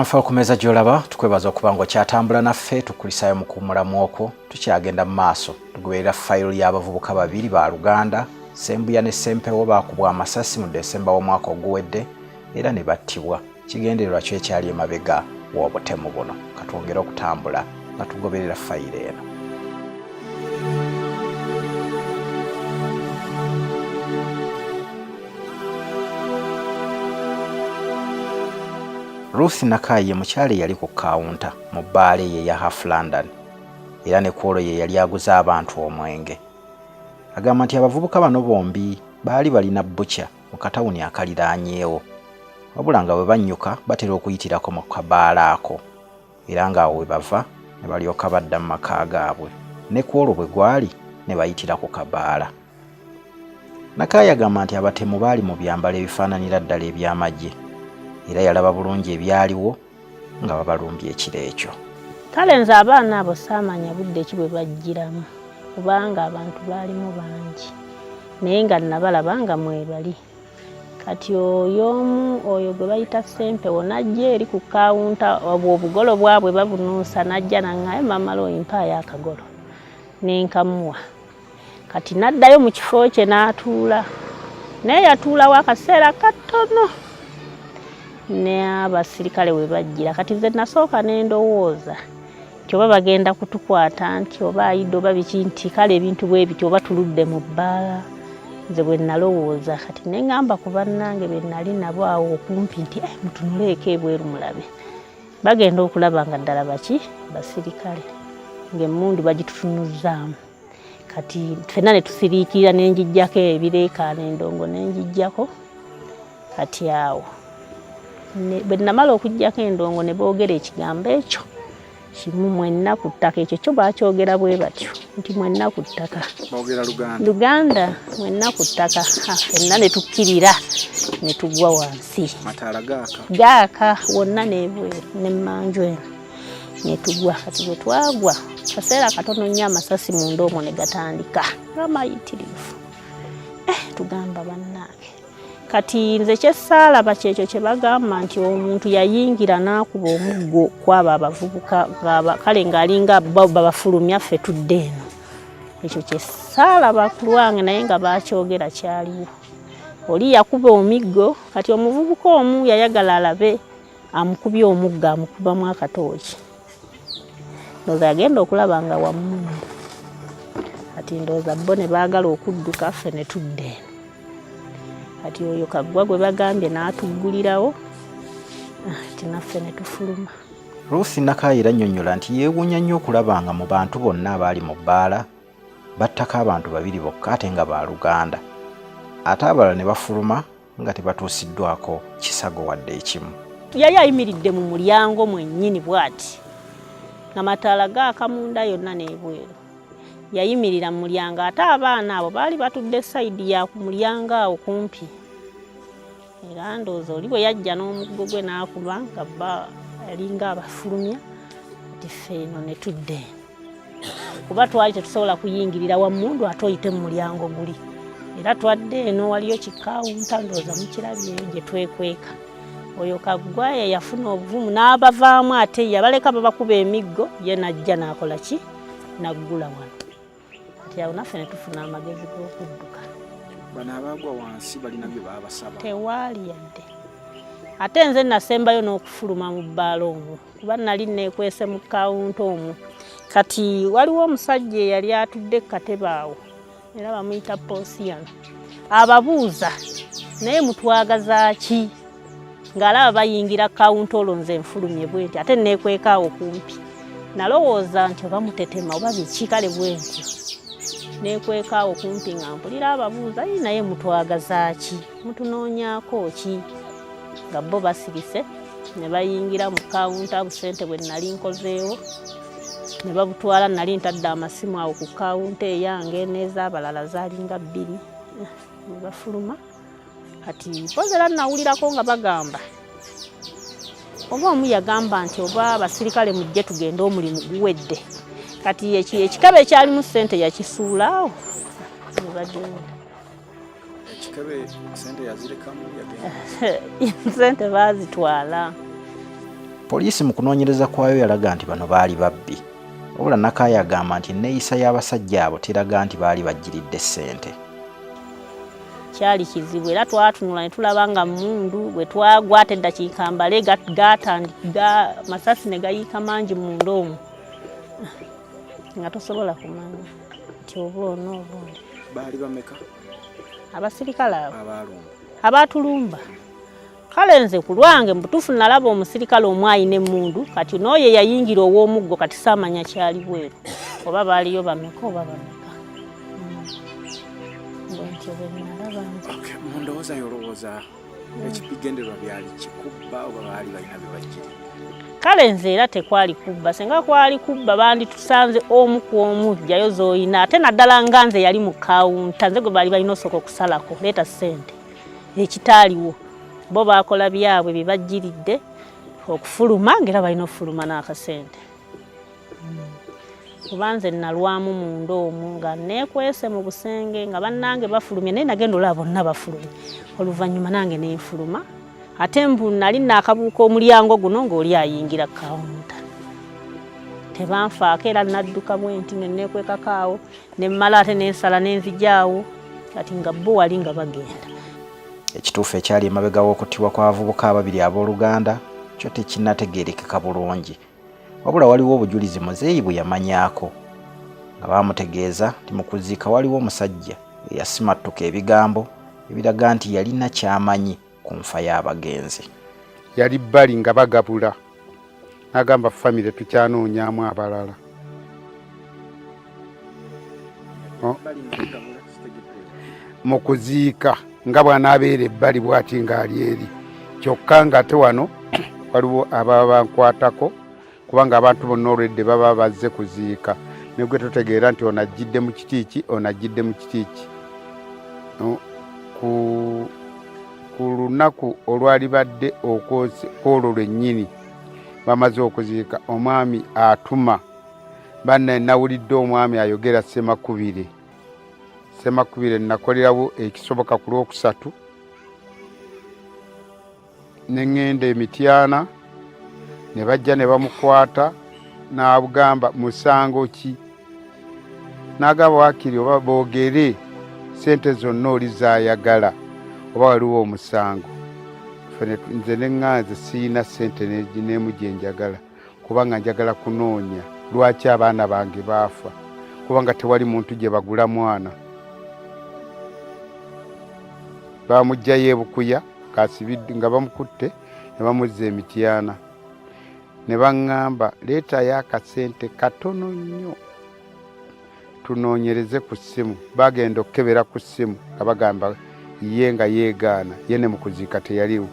Anfa okumeza gyolaba tukwebaza okuba ng'okyatambula naffe tukulisayo mu kumulamu okwo tukyagenda mu maaso tugoberera Fayiro y'abavubuka babiri ba Luganda Sembuya ne Sempewo baakubwa amasasi mu Desemba w'omwaka oguwedde era ne battibwa kigendererwa kyo ekyali emabega w'obutemu buno katwongera okutambula nga tugoberera Fayiro eno. Ruth Nakaye mukyale yali ku kaunta mu bbaale ye ya Half London era ne kwolwo ye yali aguza abantu omwenge. Agamba nti abavubuka bano bombi baali balina butya mu katawuni akaliraanyeewo wabula nga bwe bannyuka batera okuyitirako mu kabaala ako era ng'awo we bava ne balyoka badda mu maka gaabwe ne kwolwo bwe gwali ne bayitira ku kabaala. Nakaye agamba nti abatemu baali mu byambalo ebifaananira ddala eby'amagye era yalaba bulungi ebyaliwo nga babalumbye ekiro ekyo. Kale nze abaana abo saamanya budde ki bwe bajjiramu kubanga abantu baalimu bangi naye nga nabalaba nga mwebali. Kati oyo gwe bayita Sempewo najja eri ku kawunta obugolo bwabwe babunuusa najja naŋŋayo mama lo empaayo akagolo nenkamuwa. Kati naddayo mu kifo kye n'atuula naye yatuulawo akaseera katono ne Abaserikale we bajjira. Kati nze nasooka n'endowooza nti oba bagenda kutukwata nti oba ayidde oba biki nti kale ebintu bwe bityo oba tuludde mu bbaala. Nze bwe nalowooza kati ne ŋŋamba ku bannange be nali nabo awo okumpi nti mutunuleeko ebweru mulabe bagenda okulaba nga ddala baki Baserikale ng'emmundu bagitutunuzzaamu. Kati ffenna ne tusiriikirira ne njijjako ebireekaana endongo ne njijjako. Kati awo bwe namala okuggyako endongo ne boogera ekigambo ekyo kimu mwenna ku ttaka. Ekyo kyo baakyogera bwe batyo nti mwenna ku ttaka. Boogera Luganda mwenna ku ttaka. Ffenna ne tukkirira ne tugwa wansi. Mataala gaaka wonna n'ebweru n'emmanju eno ne tugwa. Kati bwe twagwa kaseera katono nnyo amasasi munda omwo ne gatandika ng'amayitirivu. Tugamba bannange kati nze kyesaalaba kyekyo kye bagamba nti omuntu yayingira n'akuba omuggo kwaba abavubuka kale ng'alinga babafulumya ffe tudde eno. Ekyo kyesaalaba ku lwange naye nga baakyogera kyaliwo. Oli yakuba omiggo kati omuvubuka omu yayagala alabe amukubye omuggo amukubamu akatooki. Ndowooza yagenda okulaba nga wammundu. Kati ndowooza bo ne baagala okudduka ffe ne tudde eno. Kati oyo kaggwa gwe bagambye n'atuggulirawo ati naffe ne tufuluma. Ruth Nakaye annyonnyola nti yeewuunya nnyo okulaba nga mu bantu bonna abaali mu bbaala battako abantu babiri bokka ate nga ba Luganda ate abalala ne bafuluma nga tebatuusiddwako kisago wadde ekimu. Yali ayimiridde mu mulyango mwennyini bw'ati nga mataala gaaka munda yonna n'ebweru. Yayimirira mu mulyango ate abaana abo baali batudde sayidi ya ku mulyango awo kumpi. Era ndowooza oli bwe yajja n'omuggo gwe n'akuba nga bba yalinga abafulumya kati ffe eno ne tudde. Kuba twali tetusobola kuyingirira wammundu ate oyite mu mulyango guli. Era twadde eno waliyo kikawunta ndowooza mukirabyeyo gye twekweka. Oyo kaggwa ye yafuna obuvumu n'abavaamu ate yabaleka babakuba emiggo ye najja n'akola ki naggula wano. Awo naffe ne tufuna amagezi g'okudduka. Bano abagwa wansi balina bye baabasaba. Tewaali yadde. Ate nze nasembayo n'okufuluma mu bbaala omwo kuba nali neekwese mu kawunta omwo. Kati waliwo omusajja eyali atudde ku katebe awo era bamuyita Posiyano. Ababuuza naye mutwagaza ki ng'alaba bayingira kawunta olwo nze nfulumye bwe nti ate neekweka awo kumpi. Nalowooza nti oba mutetema oba biki kale bwe ntyo. Neekweka awo kumpi nga mpulira ababuuza naye mutwagaza ki mutunoonyaako ki nga bo basirise ne bayingira mu kawunta busente bwe nali nkozeewo ne babutwala nali ntadde amasimu awo ku kawunta eyange n'ez'abalala zaalinga bbiri ne bafuluma. Kati pozera nawulirako nga bagamba oba omu yagamba nti oba Abaserikale mujje tugende omulimu guwedde. Kati ekikabe ekyalimu ssente yakisuulaawo ne bagenda. Ekikabe ssente yazirekamu yagenda? Ssente baazitwala. Poliisi mu kunoonyereza kwayo yalaga nti bano baali babbi, wabula Nakaayi agamba nti enneeyisa y'abasajja abo teraga nti baali bajjiridde ssente. Kyali kizibu era twatunula ne tulaba nga mundu bwe twagwa ate eddakiika mbale masasi ne gayiika mangi munda omwo nga tosobola kumanya nti obwono obundi. Baali bameka? Abaserikale abo abaatulumba. Kale nze ku lwange mbutuufu nalaba omusirikale omu ayina emmundu kati n'oyo yayingira ow'omuggo kati saamanya kyali bweru oba baaliyo bameka oba bameka. Mundowooza yolowooza ekigendererwa byali kikubba oba baali balina bye bajjira? Kale nze era tekwali kubba, singa kwali kubba banditusanze omu ku omu jjayo z'oyina ate naddala nga nze yali mu kawunta nze gwe baali balina osooka okusalako leeta ssente ekitaaliwo bo baakola byabwe bye bajjiridde okufuluma ng'era balina okufuluma n'akasente. Kuba nze nalwamu munda omwo nga neekwese mu busenge nga bannange bafulumye naye nagenda olaba bonna bafulumye oluvannyuma nange neefuluma ate mbu nali naakabuuka omulyango guno ng'oli ayingira kawunta tebanfaako era nadduka bwenti ne neekwekako awo ne mmala ate n'ensala n'enzijaawo kati nga bo wali nga bagenda. Ekituufu ekyali emabega w'okuttibwa kw'abavubuka ababiri abooluganda kyo tekinnategeerekeka bulungi, wabula waliwo obujulizi muzeeyi bwe yamanyaako nga baamutegeeza nti mu kuziika waliwo omusajja eyasimattuka ebigambo ebiraga nti yalina ky'amanyi ku nfa y'abagenzi. Yali bbali nga bagabula n'agamba famire tukyanoonyaamu abalala. Mu kuziika nga bw'anaabeera ebbali bw'ati ng'ali eri kyokka ng'ate wano waliwo ababa bankwatako kubanga abantu bonna olwedde baba bazze kuziika ne gwe totegeera nti onajjidde mu kitiiki onajjidde mu kitiiki. Ku lunaku olwali badde olwo lwennyini bamaze okuziika omwami atuma banne nawulidde omwami ayogera Ssemakubire nakolerawo ekisoboka ku lwokusatu ne ŋŋenda Emityana ne bajja ne bamukwata n'abugamba musango ki n'agamba waakiri oba boogere ssente zonna oli zaayagala oba waliwo omusango. Nze ne ŋŋanze siyina ssente n'emu gye njagala kubanga njagala kunoonya lwaki abaana bange baafa kubanga tewali muntu gye bagula mwana. Bamugjayo ebukuya kasibidde nga bamukutte ne bamuzza Emityana ne baŋŋamba leetayo akasente katono nnyo tunoonyereze ku ssimu. Bagenda okukebera ku ssimu nga bagamba ye nga yeegaana ye ne mu kuziika teyaliwo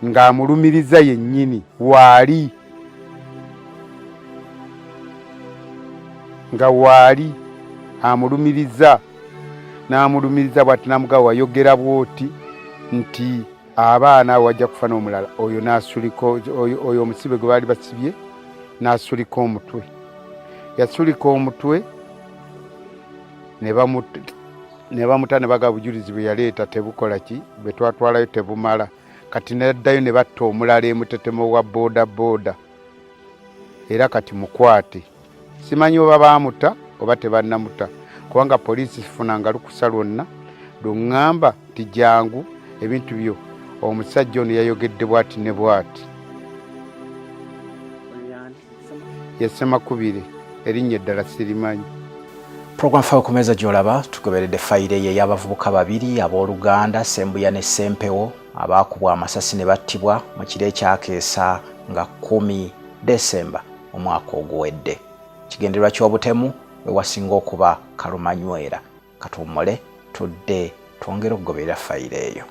ng'amulumiriza yennyini waali nga waali amulumiriza n'amulumiriza bw'ati namugaba wayogera bw'oti nti abaana wajja kufa n'omulala oyo n'asulika oyo omusibe gwe baali basibye n'asulika omutwe. Yasulika omutwe ne bamuta ne baga bujulizi bwe yaleeta tebukola ki bwe twatwalayo tebumala kati neddayo ne batta omulala emutetemo wa booda era kati mukwate. Simanyi oba baamuta oba tebannamuta kubanga poliisi sifunanga lukusa lwonna luŋŋamba nti jangu ebintu byo omusajja ono yayogedde bw'ati ne bw'ati. Ye Ssemakubire erinnya eddala sirimanyi. Program Fayiro ku mmeeza gy'olaba tugoberedde fayiro ey'abavubuka babiri abooluganda Ssembuya ne Ssempewo abaakubwa amasasi ne battibwa mu kiro ekyakeesa nga 10 Desemba omwaka oguwedde. Kigendererwa ky'obutemu we wasinga okuba kalumanywera. Katuwummule tudde twongere okugoberera fayiro eyo.